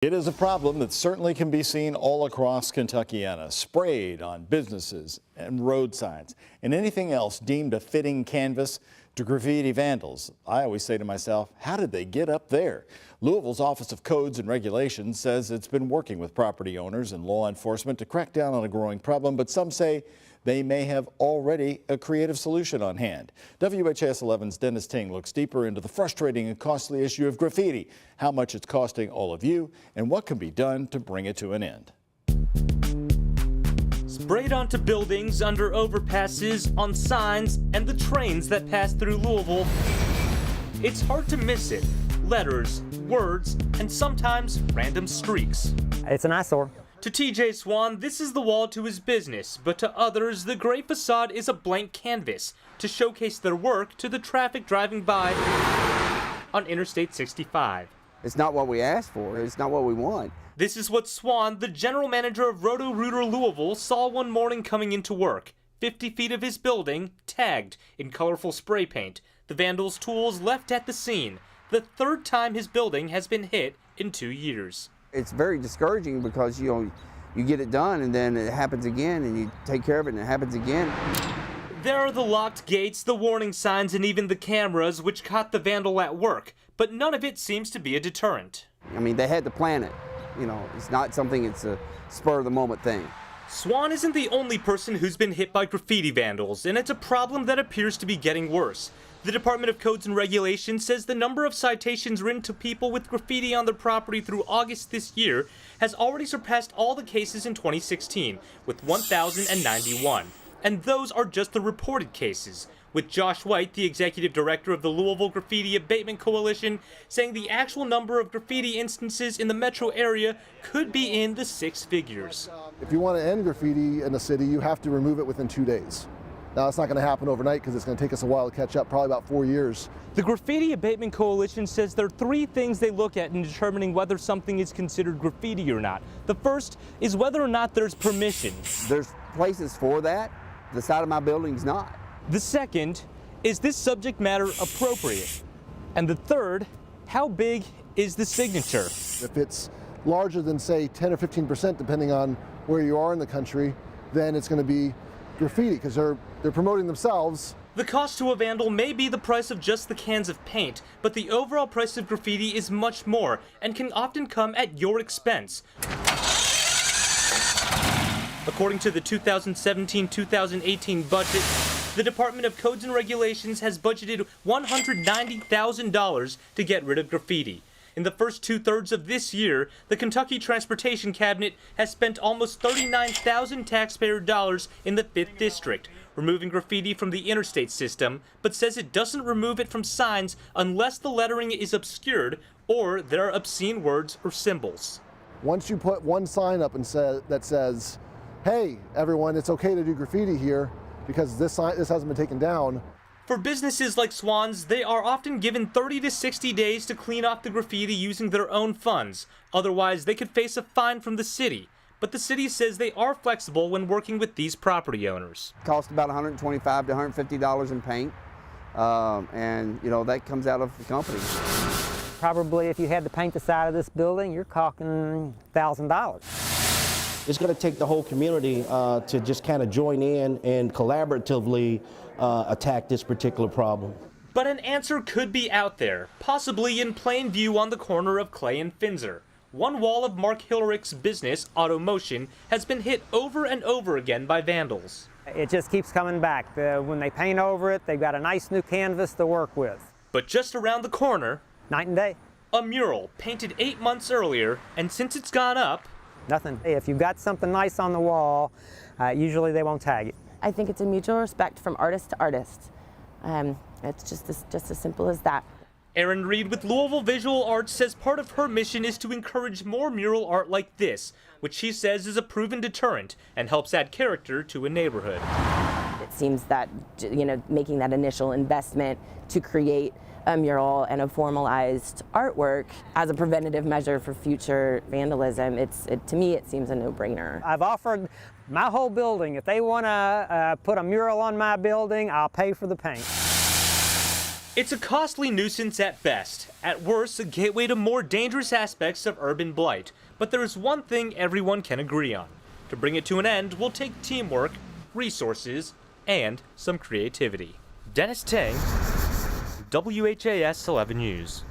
It is a problem that certainly can be seen all across Kentuckiana, sprayed on businesses and road signs, and anything else deemed a fitting canvas to graffiti vandals. I always say to myself, how did they get up there? Louisville's Office of Codes and Regulations says it's been working with property owners and law enforcement to crack down on a growing problem, but some say they may have already a creative solution on hand. WHAS 11's Dennis Ting looks deeper into the frustrating and costly issue of graffiti, how much it's costing all of you, and what can be done to bring it to an end. Sprayed onto buildings, under overpasses, on signs, and the trains that pass through Louisville, it's hard to miss it. Letters, words, and sometimes random streaks. It's an eyesore. To TJ Swan, this is the wall to his business, but to others, the gray facade is a blank canvas to showcase their work to the traffic driving by on Interstate 65. It's not what we asked for. It's not what we want. This is what Swan, the general manager of Roto-Rooter Louisville, saw one morning coming into work. 50 feet of his building, tagged in colorful spray paint. The vandals' tools left at the scene. The third time his building has been hit in 2 years. It's very discouraging because, you get it done and then it happens again and you take care of it and it happens again. There are the locked gates, the warning signs, and even the cameras which caught the vandal at work, but none of it seems to be a deterrent. I mean, they had to plan it. It's not something, it's a spur-of-the-moment thing. Swan isn't the only person who's been hit by graffiti vandals, and it's a problem that appears to be getting worse. The Department of Codes and Regulations says the number of citations written to people with graffiti on their property through August this year has already surpassed all the cases in 2016, with 1,091. And those are just the reported cases, with Josh White, the executive director of the Louisville Graffiti Abatement Coalition, saying the actual number of graffiti instances in the metro area could be in the 6 figures. If you want to end graffiti in the city, you have to remove it within 2 days. Now, it's not going to happen overnight because it's going to take us a while to catch up, probably about 4 years. The Graffiti Abatement Coalition says there are 3 things they look at in determining whether something is considered graffiti or not. The first is whether or not there's permission. There's places for that. The side of my building's not. The second, is this subject matter appropriate? And the third, how big is the signature? If it's larger than, say, 10 or 15%, depending on where you are in the country, then it's going to be graffiti because they're promoting themselves. The cost to a vandal may be the price of just the cans of paint, but the overall price of graffiti is much more and can often come at your expense. According to the 2017-2018 budget, the Department of Codes and Regulations has budgeted $190,000 to get rid of graffiti. In the first 2/3 of this year, the Kentucky Transportation Cabinet has spent almost 39,000 taxpayer dollars in the 5th District, removing graffiti from the interstate system, but says it doesn't remove it from signs unless the lettering is obscured or there are obscene words or symbols. Once you put one sign up and that says, hey, everyone, it's okay to do graffiti here because this hasn't been taken down. For businesses like Swan's, they are often given 30 to 60 days to clean off the graffiti using their own funds. Otherwise, they could face a fine from the city. But the city says they are flexible when working with these property owners. It costs about $125 to $150 in paint, and that comes out of the company. Probably if you had to paint the side of this building, you're talking $1,000. It's going to take the whole community to just kind of join in and collaboratively attack this particular problem. But an answer could be out there, possibly in plain view on the corner of Clay and Finzer. One wall of Mark Hillerich's business, Automotion, has been hit over and over again by vandals. It just keeps coming back. When they paint over it, they've got a nice new canvas to work with. But just around the corner, night and day. A mural painted 8 months earlier, and since it's gone up, nothing. If you've got something nice on the wall, usually they won't tag it. I think it's a mutual respect from artist to artist. It's just as simple as that. Erin Reed with Louisville Visual Arts says part of her mission is to encourage more mural art like this, which she says is a proven deterrent and helps add character to a neighborhood. It seems that, making that initial investment to create a mural and a formalized artwork as a preventative measure for future vandalism, to me it seems a no-brainer. I've offered my whole building, if they want to put a mural on my building, I'll pay for the paint. It's a costly nuisance at best, at worst a gateway to more dangerous aspects of urban blight, but there is one thing everyone can agree on. To bring it to an end will take teamwork, resources, and some creativity. Dennis Tang, WHAS 11 News.